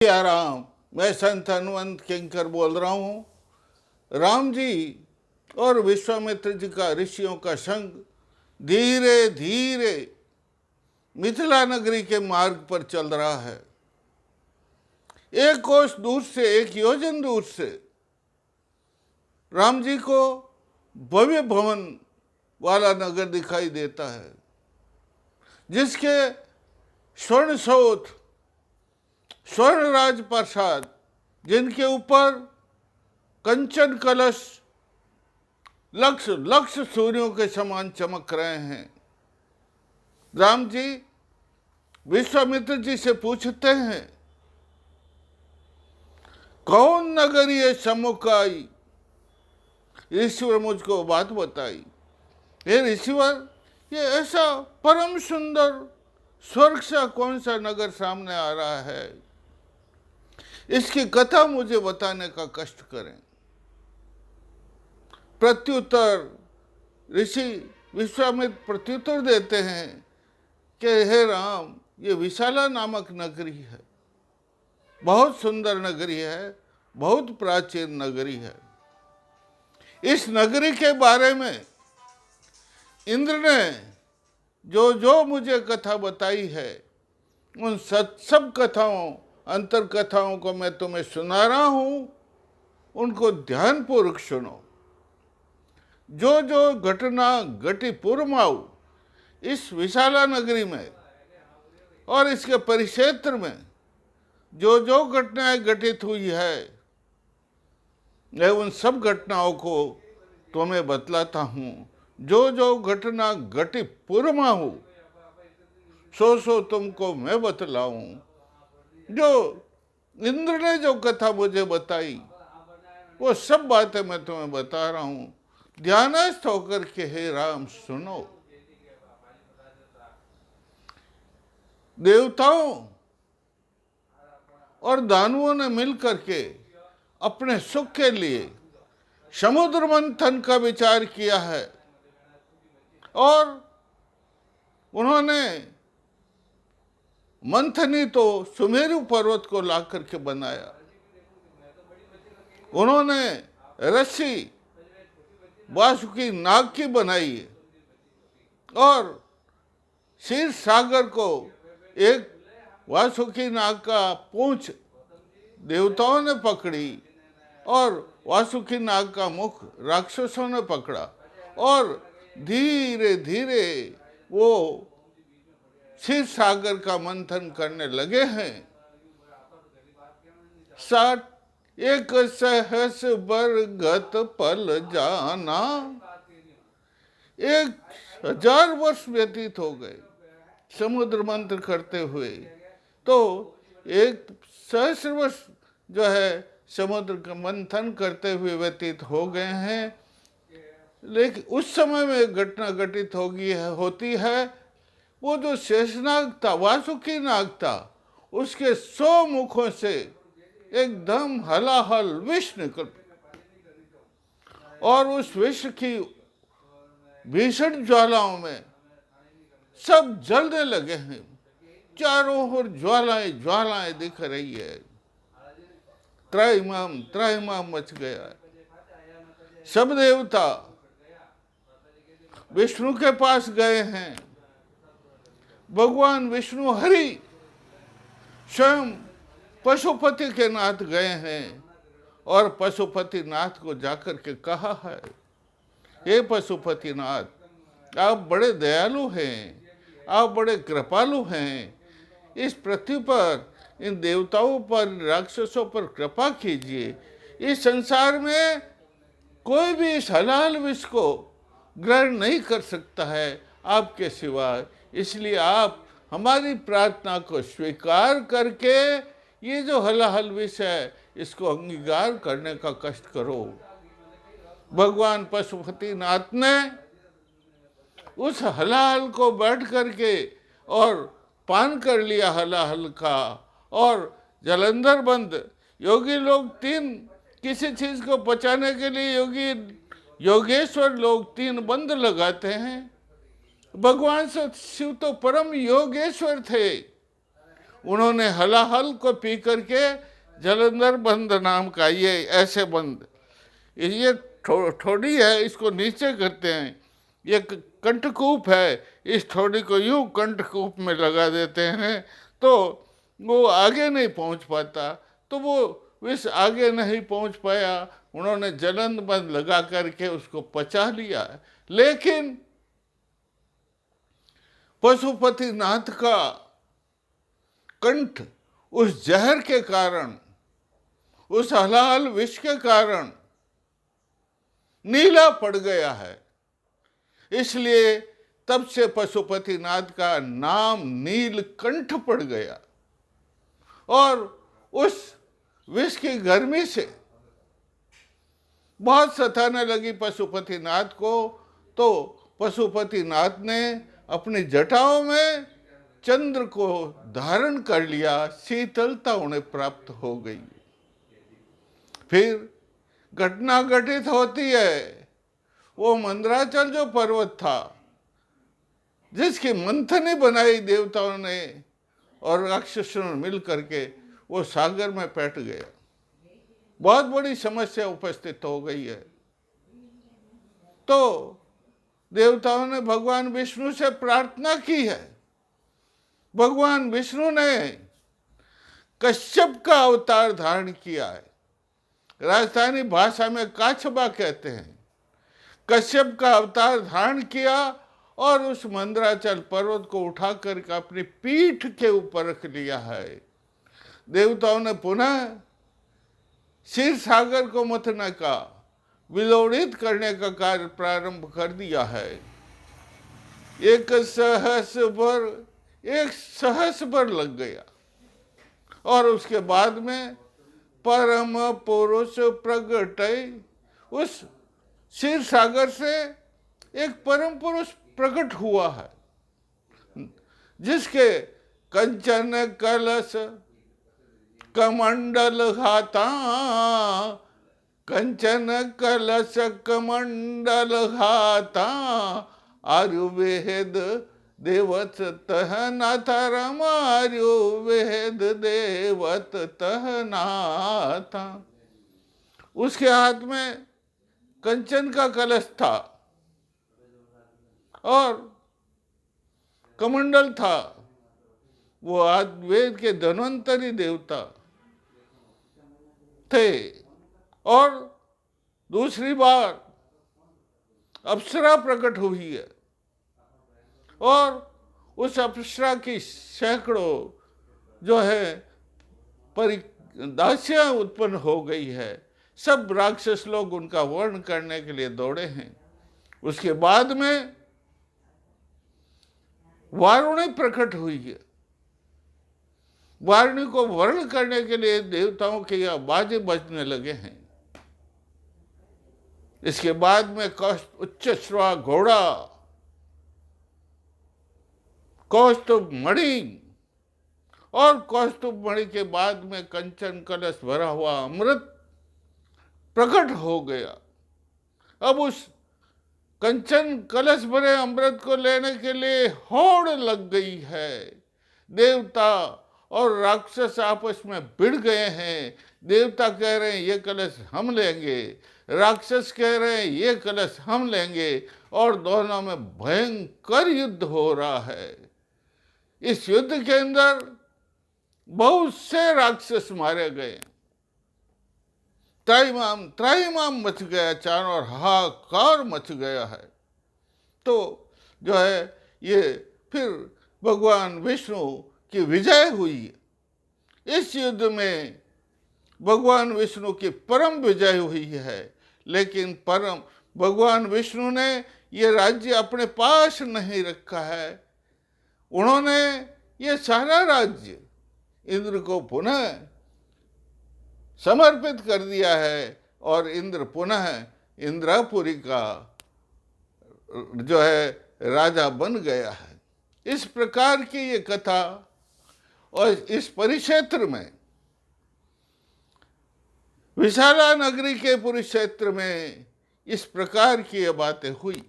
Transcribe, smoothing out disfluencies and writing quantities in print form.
राम, मैं संत हनुमंत किंकर बोल रहा हूँ। राम जी और विश्वामित्र जी का ऋषियों का संग धीरे धीरे मिथिला नगरी के मार्ग पर चल रहा है। एक कोस दूर से, एक योजन दूर से राम जी को भव्य भवन वाला नगर दिखाई देता है, जिसके स्वर्ण सौध, स्वर्ण राजप्रासाद, जिनके ऊपर कंचन कलश लक्ष लक्ष सूर्यों के समान चमक रहे हैं। राम जी विश्वामित्र जी से पूछते हैं, कौन नगर ये सम्मुख आई? ईश्वर मुझको बात बताई। हे ईश्वर, ये ऐसा परम सुंदर स्वर्ग सा कौन सा नगर सामने आ रहा है, इसकी कथा मुझे बताने का कष्ट करें। प्रत्युत्तर ऋषि विश्वामित्र प्रत्युत्तर देते हैं कि हे राम, ये विशाला नामक नगरी है, बहुत सुंदर नगरी है, बहुत प्राचीन नगरी है। इस नगरी के बारे में इंद्र ने जो जो मुझे कथा बताई है, उन सब कथाओं, अंतर कथाओं को मैं तुम्हें सुना रहा हूं, उनको ध्यानपूर्वक सुनो। जो जो घटना घटी पूर्वमाऊ इस विशाला नगरी में और इसके परिक्षेत्र में जो जो घटनाएं घटित हुई है, मैं उन सब घटनाओं को तुम्हें बतलाता हूं। जो जो घटना घटी पूर्वमाऊ सो तुमको मैं बतलाऊं। जो इंद्र ने जो कथा मुझे बताई, वो सब बातें मैं तुम्हें बता रहा हूं। ध्यानस्थ होकर के हे राम सुनो। देवताओं और दानवों ने मिलकर के अपने सुख के लिए समुद्र मंथन का विचार किया है और उन्होंने मंथनी तो सुमेरु पर्वत को ला करके बनाया। उन्होंने रस्सी वासुकी नाग की बनाई और क्षीर सागर को एक वासुकी नाग का पूंछ देवताओं ने पकड़ी और वासुकी नाग का मुख राक्षसों ने पकड़ा और धीरे धीरे वो क्षीर सागर का मंथन करने लगे हैं। 61 सहस बरगत पल जाना, 1000 वर्ष व्यतीत हो गए समुद्र मंथन करते हुए। तो 1 सहस्र वर्ष जो है समुद्र का मंथन करते हुए व्यतीत हो गए हैं। लेकिन उस समय में घटना घटित होती है, वो जो शेषनाग था, वासुकी नाग था, उसके 100 मुखों से एकदम हलाहल विष निकल और उस विष की भीषण ज्वालाओं में सब जलने लगे हैं। चारों ओर ज्वालाएं ज्वालाएं दिख रही है। त्राहिमाम मच गया है। सब देवता विष्णु के पास गए हैं। भगवान विष्णु हरि स्वयं पशुपति के नाथ गए हैं और पशुपति नाथ को जाकर के कहा है, हे पशुपति नाथ, आप बड़े दयालु हैं, आप बड़े कृपालु हैं। इस पृथ्वी पर, इन देवताओं पर, राक्षसों पर कृपा कीजिए। इस संसार में कोई भी इस हलाल विष को ग्रहण नहीं कर सकता है आपके सिवाय। इसलिए आप हमारी प्रार्थना को स्वीकार करके ये जो हलाहल विष है, इसको अंगीकार करने का कष्ट करो। भगवान पशुपति नाथ ने उस हलाहल को बैठ करके और पान कर लिया हलाहल का, और जलंधर बंद योगी लोग किसी चीज को पचाने के लिए योगेश्वर लोग 3 बंद लगाते हैं। भगवान शिव तो परम योगेश्वर थे, उन्होंने हलाहल को पी करके जलंधर बंद नाम का ये ऐसे बंद, ये ठोड़ी है, इसको नीचे करते हैं, ये कंठकूप है, इस ठोड़ी को यूं कंठकूप में लगा देते हैं तो वो आगे नहीं पहुंच पाता, तो वो विष आगे नहीं पहुंच पाया, उन्होंने जलन बंद लगा करके उसको पचा लिया। लेकिन पशुपतिनाथ का कंठ उस जहर के कारण, उस हलाहल विष के कारण नीला पड़ गया है, इसलिए तब से पशुपतिनाथ का नाम नीलकंठ पड़ गया। और उस विष की गर्मी से बहुत सताने लगी पशुपतिनाथ को, तो पशुपतिनाथ ने अपनी जटाओं में चंद्र को धारण कर लिया, शीतलता उन्हें प्राप्त हो गई। फिर घटना घटित होती है, वो मंदराचल जो पर्वत था जिसकी मंथनी बनाई देवताओं ने और राक्षसों ने मिल करके, वो सागर में पैठ गया। बहुत बड़ी समस्या उपस्थित हो गई है। तो देवताओं ने भगवान विष्णु से प्रार्थना की है। भगवान विष्णु ने कश्यप का अवतार धारण किया है, राजस्थानी भाषा में काछबा कहते हैं। कश्यप का अवतार धारण किया और उस मंदराचल पर्वत को उठा कर अपनी पीठ के ऊपर रख लिया है। देवताओं ने पुनः क्षीर सागर को मंथन का, विलोड़ित करने का कार्य प्रारंभ कर दिया है। एक सहस भर लग गया और उसके बाद में परम पुरुष प्रगट, उस क्षीर सागर से एक परम पुरुष प्रकट हुआ है, जिसके कंचन कलश कमंडल हाथा, कंचन कलश कमंडल हाथा, आयुर्वेद देवत तह नाथा राम, आयुर्वेद देवत तह नाथा। उसके हाथ में कंचन का कलश था और कमंडल था। वो वेद के धन्वंतरी देवता थे। और दूसरी बार अप्सरा प्रकट हुई है और उस अप्सरा की सैकड़ों जो है दासियां उत्पन्न हो गई है। सब राक्षस लोग उनका वर्ण करने के लिए दौड़े हैं। उसके बाद में वारुणी प्रकट हुई है। वारुणी को वर्ण करने के लिए देवताओं के बाजे बजने लगे हैं। इसके बाद में उच्चश्रवा घोड़ा, कौस्तुभ मणि, और कौस्तुभ मणि के बाद में कंचन कलश भरा हुआ अमृत प्रकट हो गया। अब उस कंचन कलश भरे अमृत को लेने के लिए होड़ लग गई है। देवता और राक्षस आपस में भिड़ गए हैं। देवता कह रहे हैं ये कलश हम लेंगे, राक्षस कह रहे हैं ये कलश हम लेंगे, और दोनों में भयंकर युद्ध हो रहा है। इस युद्ध के अंदर बहुत से राक्षस मारे गए। त्राहिमाम मच गया, चारों ओर हाहाकार मच गया है। तो जो है ये फिर भगवान विष्णु की विजय हुई। इस युद्ध में भगवान विष्णु की परम विजय हुई है। लेकिन परम भगवान विष्णु ने ये राज्य अपने पास नहीं रखा है। उन्होंने ये सारा राज्य इंद्र को पुनः समर्पित कर दिया है और इंद्र पुनः इंद्रापुरी का जो है राजा बन गया है। इस प्रकार की ये कथा, और इस परिक्षेत्र में, विशाला नगरी के परिक्षेत्र में इस प्रकार की ये बातें हुई।